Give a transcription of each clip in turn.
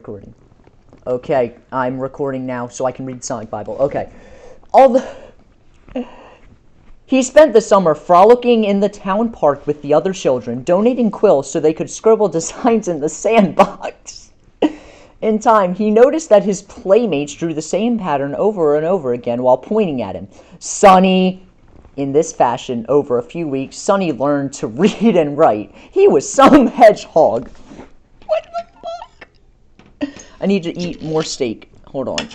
Recording. Okay, I'm recording now so I can read Sonic Bible. Okay. All the He spent the summer frolicking in the town park with the other children, donating quills so they could scribble designs in the sandbox. In time, he noticed that his playmates drew the same pattern over and over again while pointing at him. Sonny! In this fashion, over a few weeks, Sonny learned to read and write. He was some hedgehog. What the fuck? I need to eat more steak. Hold on.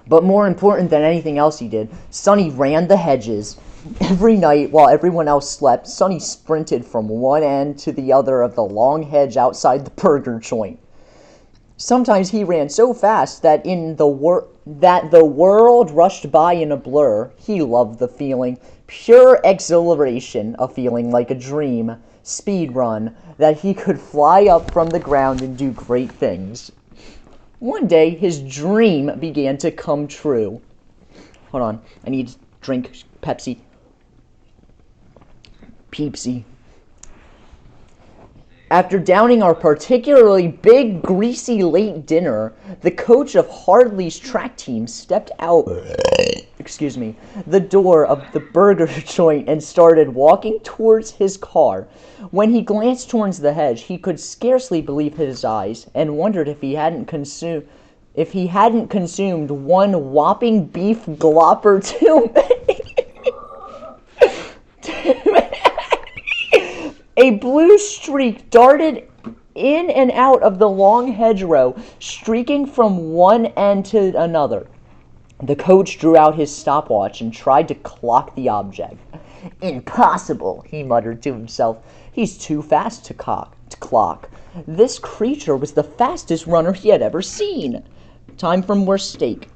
But more important than anything else he did, Sonny ran the hedges. Every night, while everyone else slept, Sonny sprinted from one end to the other of the long hedge outside the burger joint. Sometimes he ran so fast that the world rushed by in a blur. He loved the feeling. Pure exhilaration, a feeling like a dream. Speed run, that he could fly up from the ground and do great things. One day, his dream began to come true. Hold on, I need to drink Pepsi. Peepsy. After downing our particularly big, greasy late dinner, the coach of Hardley's track team stepped out, the door of the burger joint and started walking towards his car. When he glanced towards the hedge, he could scarcely believe his eyes and wondered if he hadn't consumed one whopping beef glopper too many. A blue streak darted in and out of the long hedgerow, streaking from one end to another. The coach drew out his stopwatch and tried to clock the object. Impossible, he muttered to himself. He's too fast to clock. This creature was the fastest runner he had ever seen. Time for more steak.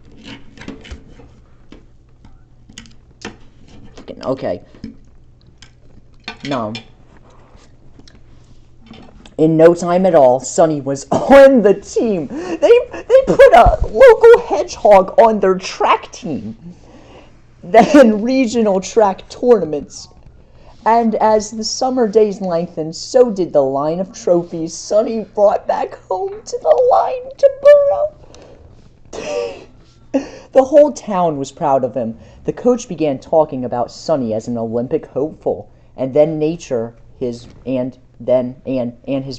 Okay. No. In no time at all, Sonny was on the team. They put a local hedgehog on their track team. Then regional track tournaments. And as the summer days lengthened, so did the line of trophies Sonny brought back home to the line to Burrow. The whole town was proud of him. The coach began talking about Sonny as an Olympic hopeful, and then nature, his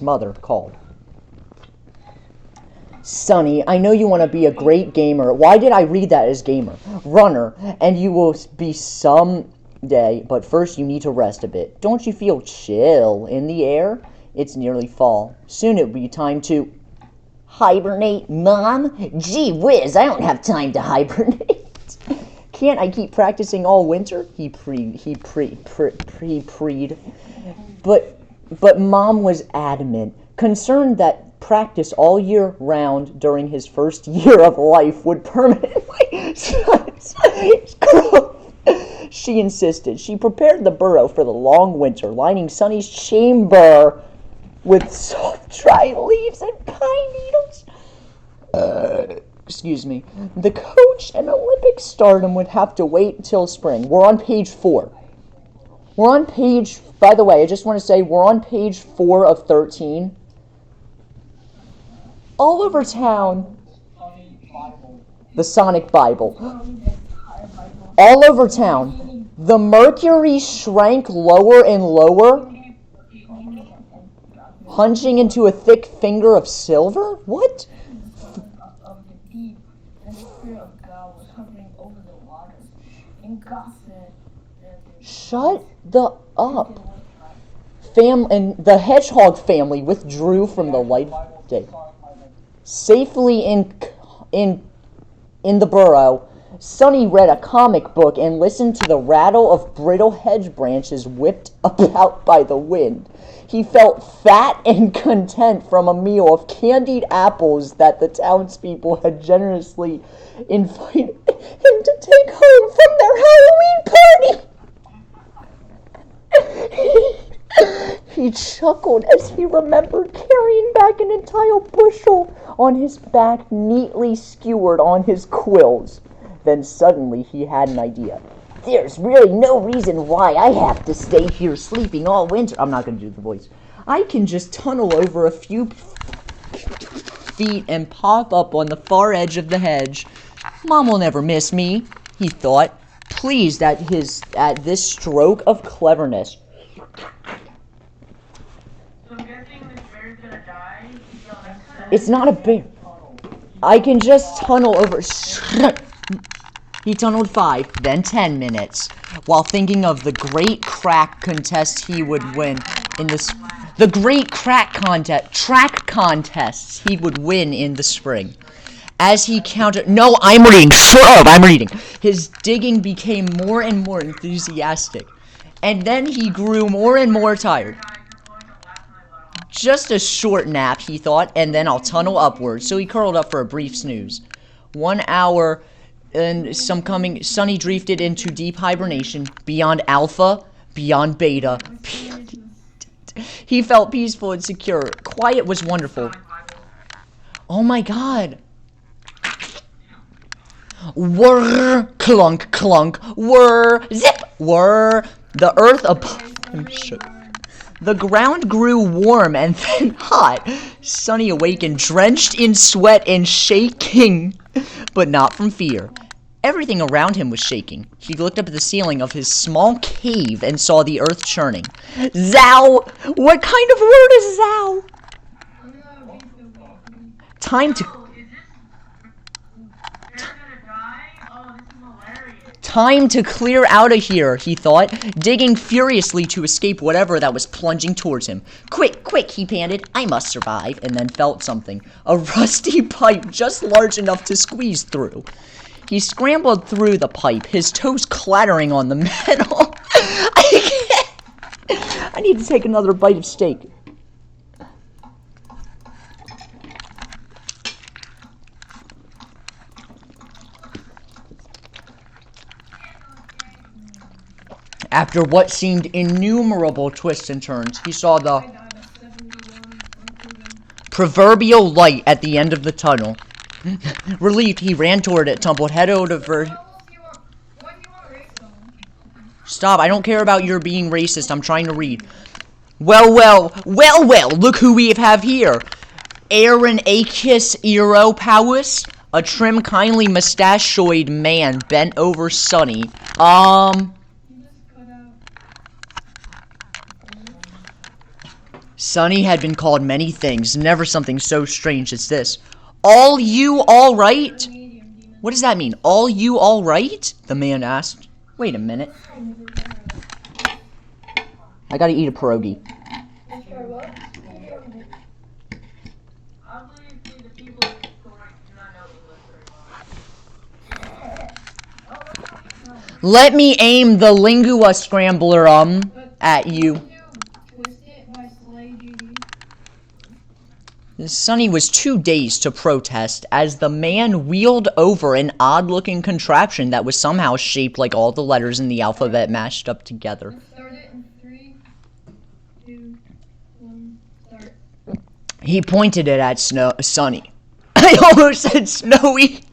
mother called. Sonny, I know you want to be a great gamer. Why did I read that as gamer? Runner, and you will be someday, but first you need to rest a bit. Don't you feel chill in the air? It's nearly fall. Soon it will be time to hibernate, Mom. Gee whiz, I don't have time to hibernate. Can't I keep practicing all winter? He preed. But Mom was adamant, concerned that practice all year round during his first year of life would permanently She insisted. She prepared the burrow for the long winter, lining Sonny's chamber with soft, dry leaves and pine needles. The coach and Olympic stardom would have to wait until spring. We're on page 4. By the way, I just want to say we're on page 4 of 13. All over town, the Sonic Bible. All over town, the mercury shrank lower and lower, hunching into a thick finger of silver? What? Shut the up. And the hedgehog family withdrew from the light of day. Safely in the burrow, Sonny read a comic book and listened to the rattle of brittle hedge branches whipped about by the wind. He felt fat and content from a meal of candied apples that the townspeople had generously invited him to take home from their Halloween party. He chuckled as he remembered carrying back an entire bushel on his back, neatly skewered on his quills. Then suddenly he had an idea. There's really no reason why I have to stay here sleeping all winter. I'm not going to do the voice. I can just tunnel over a few feet and pop up on the far edge of the hedge. Mom will never miss me, he thought, pleased at this stroke of cleverness. So I'm guessing this bear's gonna die. It's not a bear. I can just tunnel over. He tunneled 5, then 10 minutes, while thinking of the great crack contest he would win in the great track contests he would win in the spring. As he counted, no, I'm reading. Shut up, I'm reading. His digging became more and more enthusiastic, and then he grew more and more tired. Just a short nap, he thought, and then I'll tunnel upwards. So he curled up for a brief snooze. 1 hour and some coming, Sonny drifted into deep hibernation, beyond alpha, beyond beta. He felt peaceful and secure. Quiet was wonderful. Oh my god. Whirr, clunk, clunk, whirr, zip, whirr. The earth above him shook. The ground grew warm and then hot. Sonny awakened, drenched in sweat and shaking, but not from fear. Everything around him was shaking. He looked up at the ceiling of his small cave and saw the earth churning. Zow! What kind of word is zow? Time to... Time to clear out of here, he thought, digging furiously to escape whatever that was plunging towards him. Quick, quick, he panted. I must survive, and then felt something. A rusty pipe just large enough to squeeze through. He scrambled through the pipe, his toes clattering on the metal. I need to take another bite of steak. After what seemed innumerable twists and turns, he saw the proverbial light at the end of the tunnel. Relieved, he ran toward it, tumbled head over... Stop, I don't care about your being racist, I'm trying to read. Well, look who we have here. Aaron Akis Eropowis, a trim, kindly mustachioed man bent over Sonny. Sonny had been called many things, never something so strange as this. All you all right? What does that mean? All you all right? The man asked. Wait a minute. I gotta eat a pierogi. Let me aim the lingua scrambler at you. Sonny was too dazed to protest as the man wheeled over an odd-looking contraption that was somehow shaped like all the letters in the alphabet mashed up together. Start it in 3, 2, 1, start. He pointed it at Sonny. I almost said Snowy.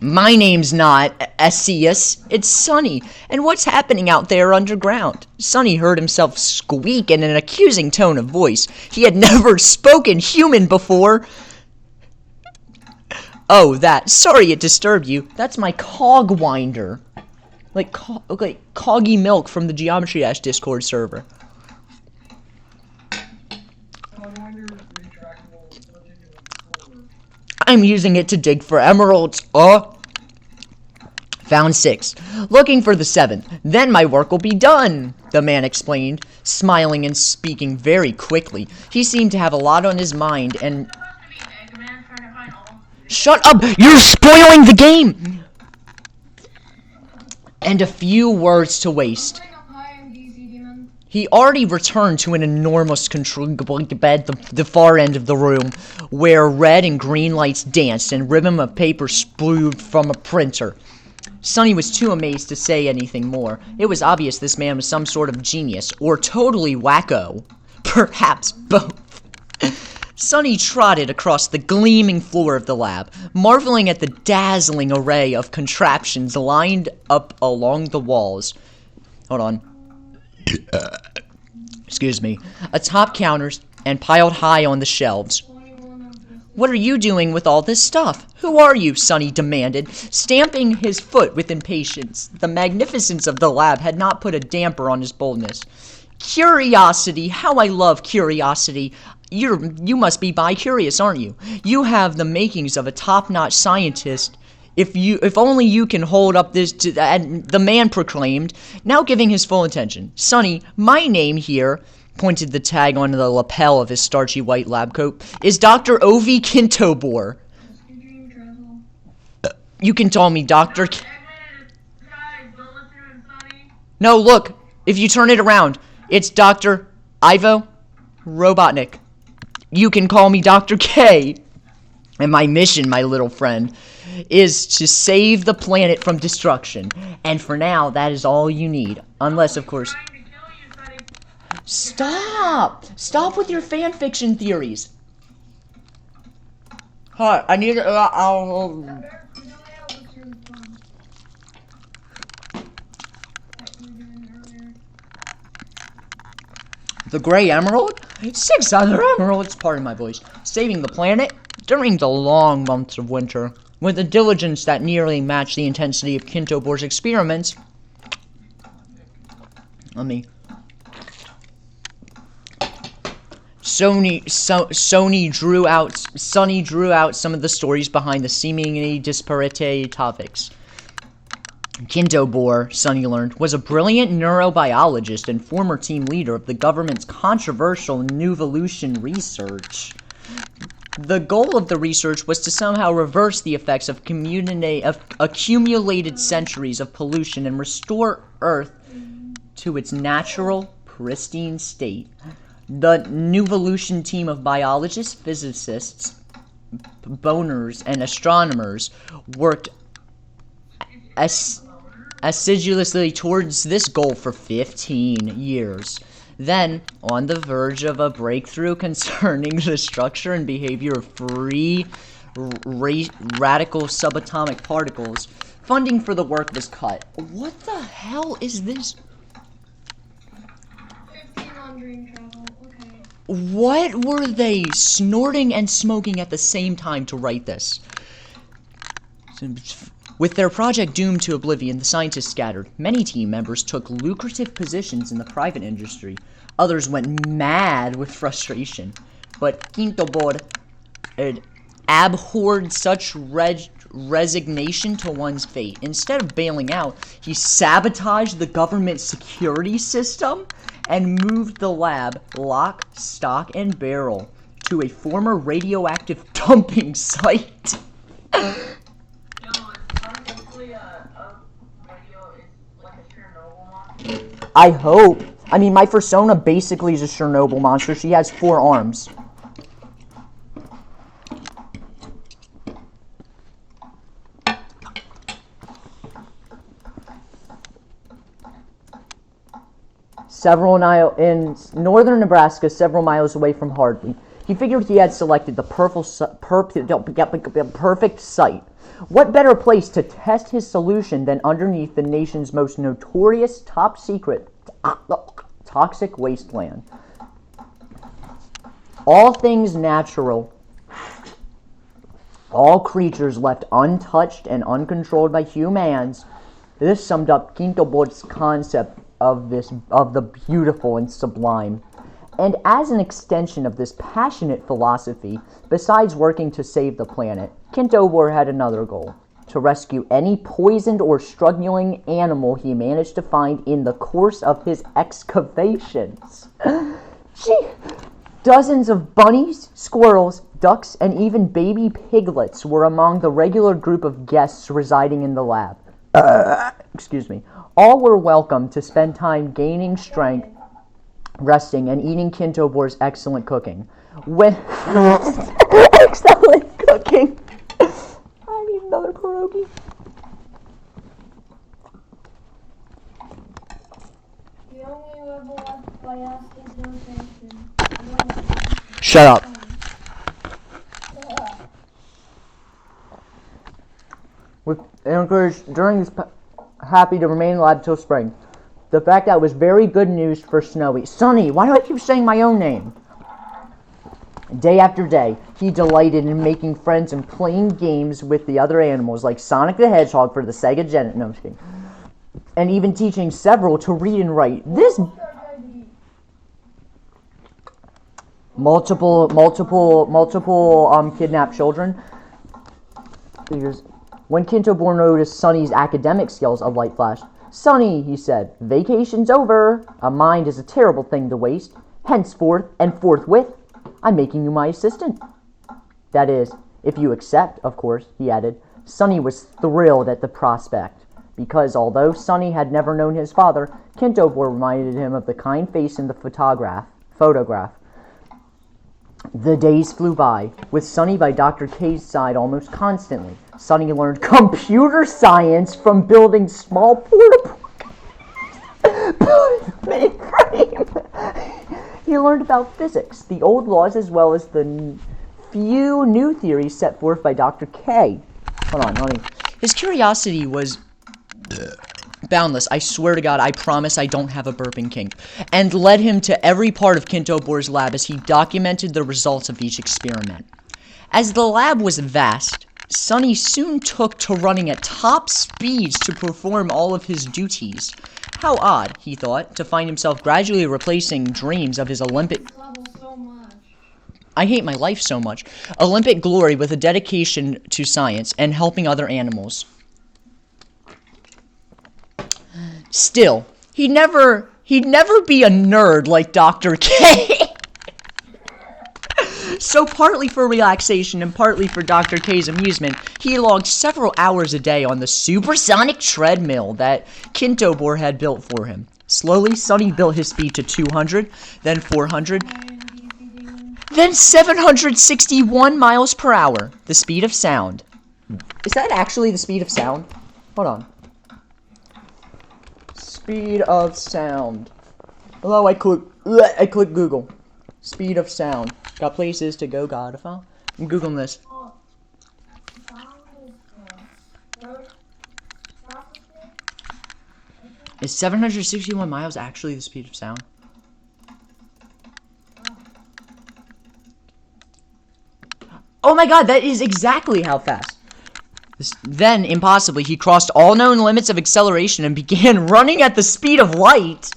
My name's not Asius, it's Sonny. And what's happening out there underground? Sonny heard himself squeak in an accusing tone of voice. He had never spoken human before. Oh, that. Sorry it disturbed you. That's my cog winder. Like Coggy Milk from the Geometry Dash Discord server. I'm using it to dig for emeralds. Found 6. Looking for the 7th. Then my work will be done, the man explained, smiling and speaking very quickly. He seemed to have a lot on his mind and... Shut up! You're spoiling the game! And a few words to waste. He already returned to an enormous control bed, the far end of the room, where red and green lights danced and ribbon of paper spewed from a printer. Sonny was too amazed to say anything more. It was obvious this man was some sort of genius, or totally wacko. Perhaps both. Sunny trotted across the gleaming floor of the lab, marveling at the dazzling array of contraptions lined up along the walls. Hold on. Excuse me. Atop counters and piled high on the shelves. What are you doing with all this stuff? Who are you? Sunny demanded, stamping his foot with impatience. The magnificence of the lab had not put a damper on his boldness. Curiosity! How I love curiosity! You must be bi-curious, aren't you? You have the makings of a top-notch scientist. If only you can hold up this to the man proclaimed, now giving his full attention. Sunny, my name here, pointed the tag onto the lapel of his starchy white lab coat, is Dr. Ovi Kintobor. You can call me Dr. No, look, if you turn it around, it's Dr. Ivo Robotnik. You can call me Dr. K. And my mission, my little friend, is to save the planet from destruction. And for now, that is all you need. Unless, of course... Stop! Stop with your fan fiction theories. Hi, I need... The Gray Emerald? 6 other emeralds, pardon my voice, saving the planet during the long months of winter, with a diligence that nearly matched the intensity of Kintobor's experiments. Sunny drew out some of the stories behind the seemingly disparate topics. Kintobor, Sunny learned, was a brilliant neurobiologist and former team leader of the government's controversial Nuvolution research. The goal of the research was to somehow reverse the effects of accumulated centuries of pollution and restore Earth to its natural, pristine state. The Nuvolution team of biologists, physicists, boners, and astronomers worked assiduously towards this goal for 15 years. Then, on the verge of a breakthrough concerning the structure and behavior of free radical subatomic particles, funding for the work was cut. What the hell is this? 15 on dream travel, okay. What were they snorting and smoking at the same time to write this? With their project doomed to oblivion, the scientists scattered. Many team members took lucrative positions in the private industry. Others went mad with frustration. But Kintobor abhorred such resignation to one's fate. Instead of bailing out, he sabotaged the government security system and moved the lab lock, stock, and barrel to a former radioactive dumping site. I hope. I mean, my persona basically is a Chernobyl monster. She has 4 arms. In northern Nebraska, several miles away from Hardly. He figured he had selected the perfect site. What better place to test his solution than underneath the nation's most notorious, top-secret, toxic wasteland? All things natural, all creatures left untouched and uncontrolled by humans. This summed up Kintobor's concept of the beautiful and sublime. And as an extension of this passionate philosophy, besides working to save the planet, Kintobor had another goal: to rescue any poisoned or struggling animal he managed to find in the course of his excavations. Dozens of bunnies, squirrels, ducks, and even baby piglets were among the regular group of guests residing in the lab. Excuse me. All were welcome to spend time gaining strength, resting, and eating Kintobor's excellent cooking. Excellent cooking! I need another pierogi. The only level up by asking no question. Shut up. and encouraged during his happy to remain in the lab till spring. The fact that was very good news for Snowy. Sonny, why do I keep saying my own name? Day after day, he delighted in making friends and playing games with the other animals, like Sonic the Hedgehog for the Sega Genesis. No, I'm just kidding. And even teaching several to read and write. This multiple kidnapped children. When Kintobor noticed Sonny's academic skills, a light flashed. Sonny, he said, vacation's over. A mind is a terrible thing to waste. Henceforth and forthwith, I'm making you my assistant. That is, if you accept, of course, he added. Sonny was thrilled at the prospect, because although Sonny had never known his father, Kintobor reminded him of the kind face in the photograph. The days flew by, with Sonny by Dr. K's side almost constantly. Sonny learned computer science from building small portable mainframe. He learned about physics, the old laws, as well as the few new theories set forth by Dr. K. Hold on, honey. His curiosity was boundless. I swear to God, I promise I don't have a burping kink. And led him to every part of Kintobor's lab as he documented the results of each experiment. As the lab was vast, Sonny soon took to running at top speeds to perform all of his duties. How odd, he thought, to find himself gradually replacing dreams of his Olympic... So much. I hate my life so much. Olympic glory with a dedication to science and helping other animals. Still, he'd never be a nerd like Dr. K. So partly for relaxation and partly for Dr. K's amusement, he logged several hours a day on the supersonic treadmill that Kintobor had built for him. Slowly, Sonny built his speed to 200, then 400, then 761 miles per hour, the speed of sound. Is that actually the speed of sound? Hold on. Speed of sound. Hello, I click Google. Speed of sound. Got places to go, Godify. I'm Googling this. Is 761 miles actually the speed of sound? Oh my god, that is exactly how fast. Then, impossibly, he crossed all known limits of acceleration and began running at the speed of light.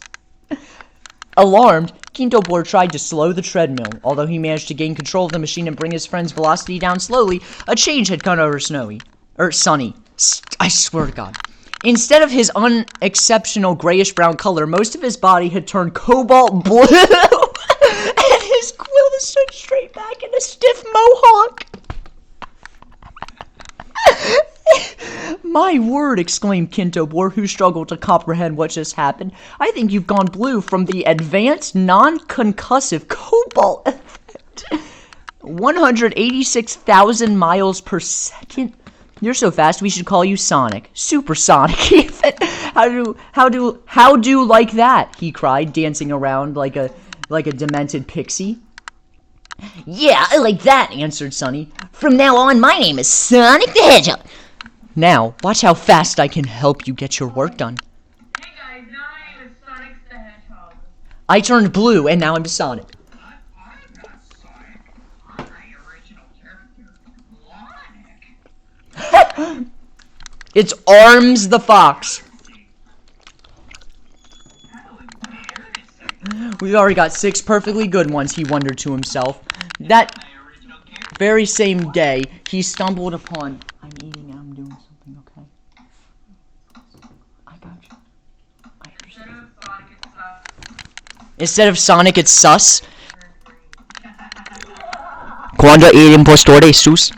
Alarmed, Kintobor tried to slow the treadmill. Although he managed to gain control of the machine and bring his friend's velocity down slowly, a change had come over Sonny. I swear to God. Instead of his unexceptional grayish-brown color, most of his body had turned cobalt blue, and his quill stood straight back in a stiff mohawk. My word, exclaimed Kintobor, who struggled to comprehend what just happened. I think you've gone blue from the advanced non-concussive cobalt effect. 186,000 miles per second? You're so fast we should call you Sonic. Supersonic, even. How do like that? He cried, dancing around like a demented pixie. Yeah, I like that, answered Sonny. From now on, my name is Sonic the Hedgehog. Now, watch how fast I can help you get your work done. Hey guys, now my name is Sonic the Hedgehog. I turned blue, and now I'm Sonic. I'm not Sonic. I'm the original character, Sonic. It's Arms the Fox. We've already got 6 perfectly good ones, he wondered to himself. That very same day, he stumbled upon... I'm eating and I'm doing something, okay? I got you. I understand. Instead of Sonic, it's Sus. Cuando el impostor es sus.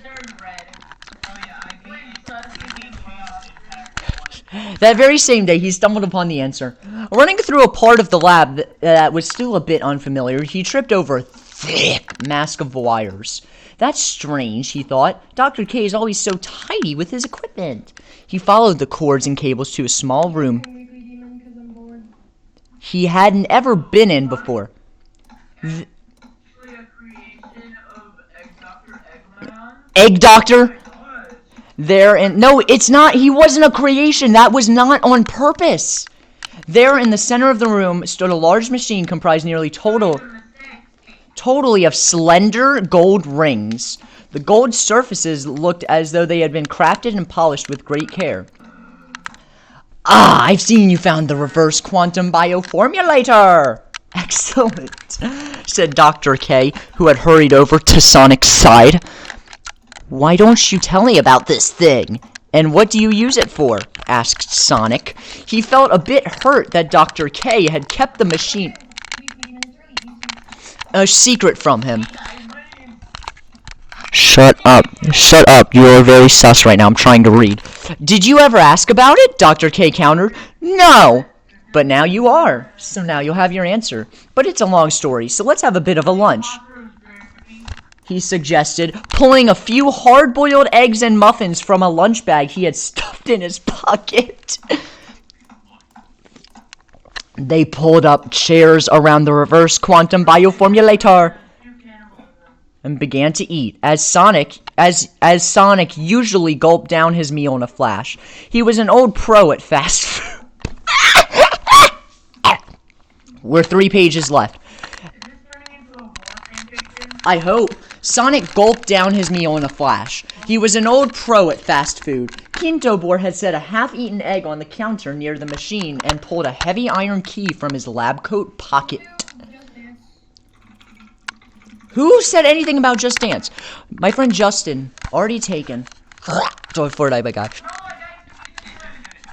That very same day, he stumbled upon the answer. Running through a part of the lab that was still a bit unfamiliar, he tripped over a thick mask of wires. That's strange, he thought. Dr. K is always so tidy with his equipment. He followed the cords and cables to a small room he hadn't ever been in before. Actually a creation of Egg Dr. Eggman. Egg Doctor? No, it's not. He wasn't a creation. That was not on purpose. There in the center of the room stood a large machine comprised nearly totally of slender gold rings. The gold surfaces looked as though they had been crafted and polished with great care. Ah, I've seen you found the reverse quantum bioformulator! Excellent, said Dr. K, who had hurried over to Sonic's side. Why don't you tell me about this thing? And what do you use it for? Asked Sonic. He felt a bit hurt that Dr. K had kept the machine a secret from him. Shut up. Shut up. You are very sus right now. I'm trying to read. Did you ever ask about it? Dr. K countered. No. But now you are. So now you'll have your answer. But it's a long story, so let's have a bit of a lunch, he suggested, pulling a few hard-boiled eggs and muffins from a lunch bag he had stuffed in his pocket. They pulled up chairs around the reverse quantum bioformulator and began to eat, as Sonic usually gulped down his meal in a flash. He was an old pro at fast food. We're 3 pages left. I hope. Sonic gulped down his meal in a flash. He was an old pro at fast food. Kintobor had set a half-eaten egg on the counter near the machine and pulled a heavy iron key from his lab coat pocket. Who said anything about Just Dance? My friend Justin, already taken.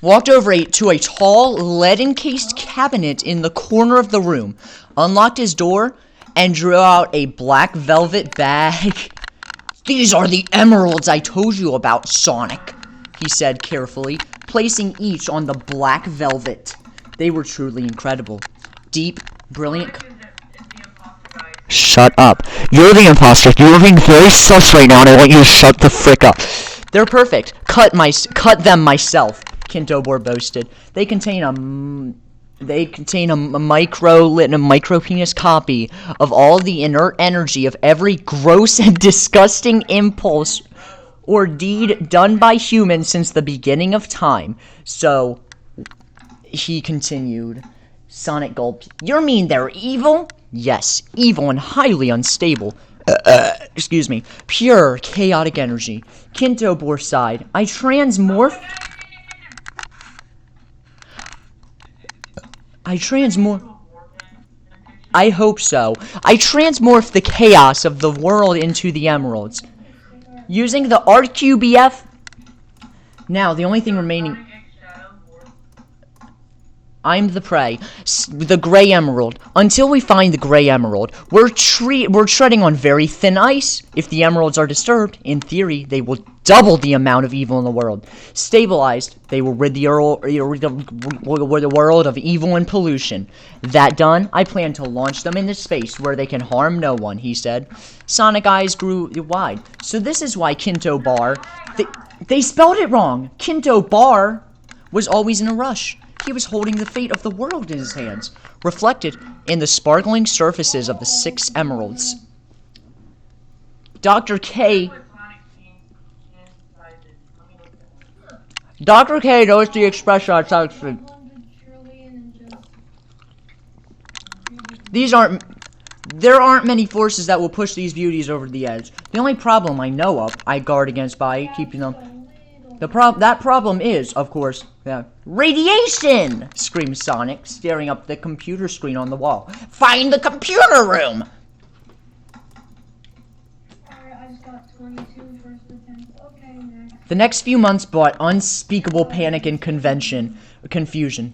Walked over to a tall, lead-encased cabinet in the corner of the room, unlocked his door, and drew out a black velvet bag. These are the emeralds I told you about, Sonic, he said carefully, placing each on the black velvet. They were truly incredible. Deep, brilliant... Shut up. You're the imposter. You're being very sus right now, and I want you to shut the frick up. They're perfect. Cut them myself, Kintobor boasted. They contain a micro penis copy of all the inert energy of every gross and disgusting impulse or deed done by humans since the beginning of time. So, he continued. Sonic gulped. You mean they're evil? Yes, evil and highly unstable. Excuse me. Pure, chaotic energy. Kintobor sighed. I transmorph... I hope so. I transmorph the chaos of the world into the emeralds. Using the RQBF... Now, the only thing remaining... I'm the prey. The gray emerald. Until we find the gray emerald, we're treading on very thin ice. If the emeralds are disturbed, in theory, they will double the amount of evil in the world. Stabilized, they will rid the world of evil and pollution. That done, I plan to launch them into space where they can harm no one, he said. Sonic eyes grew wide. So this is why Kintobor... They spelled it wrong. Kintobor was always in a rush. He was holding the fate of the world in his hands, reflected in the sparkling surfaces of the 6 emeralds. Dr. K knows the expression on South. There aren't many forces that will push these beauties over the edge. The only problem I know of, I guard against by keeping them. That problem is, of course, radiation! Screamed Sonic, staring up the computer screen on the wall. Find the computer room! Alright, I just got 22 first attempts. Okay, next. The next few months brought unspeakable panic and confusion.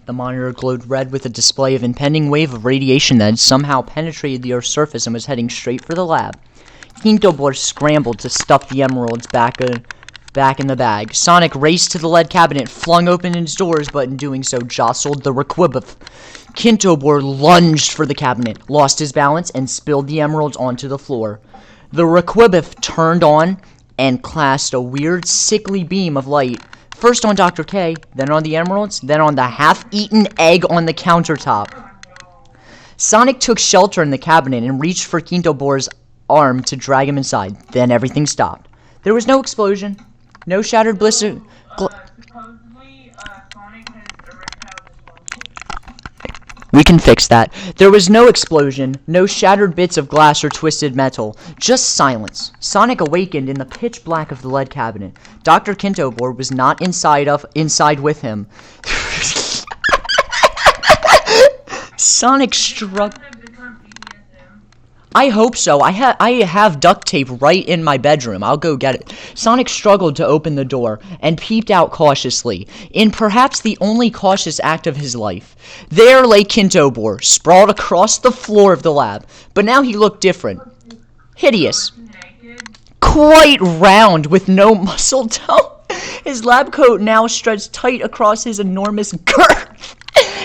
The monitor glowed red with a display of impending wave of radiation that had somehow penetrated the Earth's surface and was heading straight for the lab. Kintobor scrambled to stuff the emeralds back in the bag. Sonic raced to the lead cabinet, flung open its doors, but in doing so jostled the Requibeth. Kintobor lunged for the cabinet, lost his balance, and spilled the emeralds onto the floor. The Requibeth turned on and cast a weird, sickly beam of light, first on Dr. K, then on the emeralds, then on the half-eaten egg on the countertop. Sonic took shelter in the cabinet and reached for Kintobor's arm to drag him inside. Then everything stopped. There was no explosion, No shattered blister. Supposedly, Sonic has erectile dysfunction. We can fix that. There was no explosion, no shattered bits of glass or twisted metal, just silence. Sonic awakened in the pitch black of the lead cabinet. Dr. Kintobor was not inside with him. Sonic struck. I've become BDSM. I hope so. I have duct tape right in my bedroom. I'll go get it. Sonic struggled to open the door and peeped out cautiously, in perhaps the only cautious act of his life. There lay Kintobor, sprawled across the floor of the lab, but now he looked different. Hideous. Naked. Quite round with no muscle tone. His lab coat now stretched tight across his enormous girth.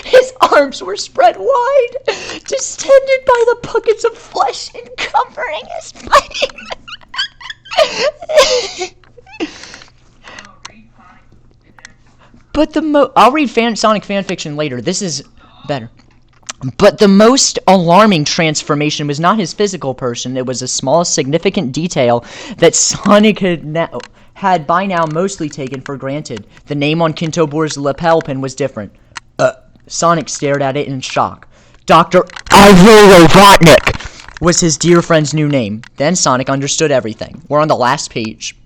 His arms were spread wide, distended by the buckets of flesh encumbering his body. Oh, read Sonic. But I'll read Sonic fanfiction later. This is better. But the most alarming transformation was not his physical person. It was a small, significant detail that Sonic had by now mostly taken for granted. The name on Kintobor's lapel pin was different. Sonic stared at it in shock. Dr. Ivor Robotnik was his dear friend's new name. Then Sonic understood everything. We're on the last page.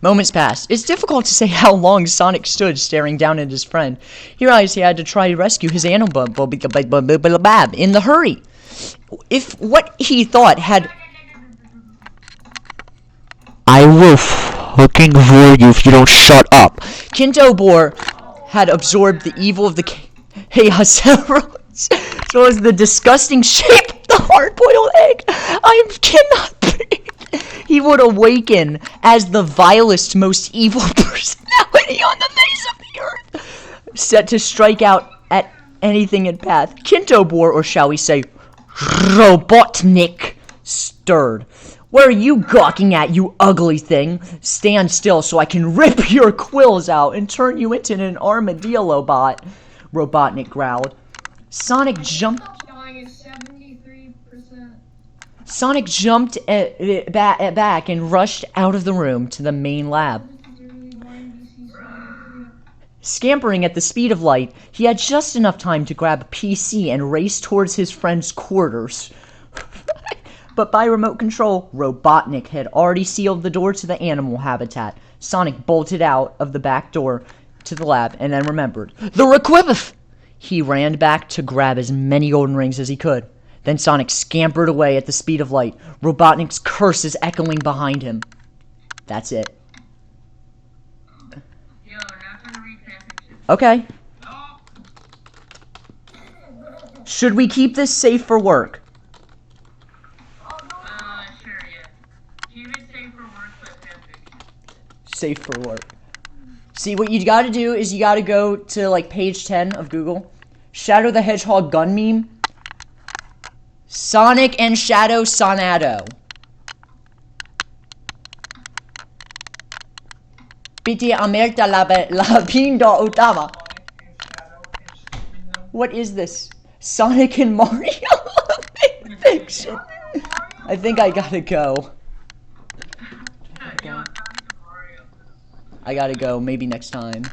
Moments passed. It's difficult to say how long Sonic stood staring down at his friend. He realized he had to try to rescue his animal in the hurry. If what he thought had... I will fucking roar you if you don't shut up. Kintobor had absorbed the evil of the chaos several... So was the disgusting shape of the hard-boiled egg. I cannot breathe. He would awaken as the vilest, most evil personality on the face of the earth, set to strike out at anything in path. Kintobor, or shall we say, Robotnik, stirred. Where are you gawking at, you ugly thing? Stand still so I can rip your quills out and turn you into an armadillo bot, Robotnik growled. Sonic jumped... Dying is 73%. Sonic jumped back and rushed out of the room to the main lab. Scampering at the speed of light, he had just enough time to grab a PC and race towards his friend's quarters. But by remote control, Robotnik had already sealed the door to the animal habitat. Sonic bolted out of the back door to the lab and then remembered. The Requibbeth! He ran back to grab as many golden rings as he could. Then Sonic scampered away at the speed of light, Robotnik's curses echoing behind him. That's it. Yo, now time to read fanfiction. Okay. Oh, Should we keep this safe for work? sure, yeah. Keep it safe for work, but fanfiction. Safe for work. See, what you gotta do is you gotta go to, like, page 10 of Google. Shadow the Hedgehog gun meme. Sonic and Shadow Sonado. Bitte amerta la pinda otama. What is this? Sonic and Mario fiction. I think I gotta go. Yo, Sonic and Mario. I gotta go. Maybe next time.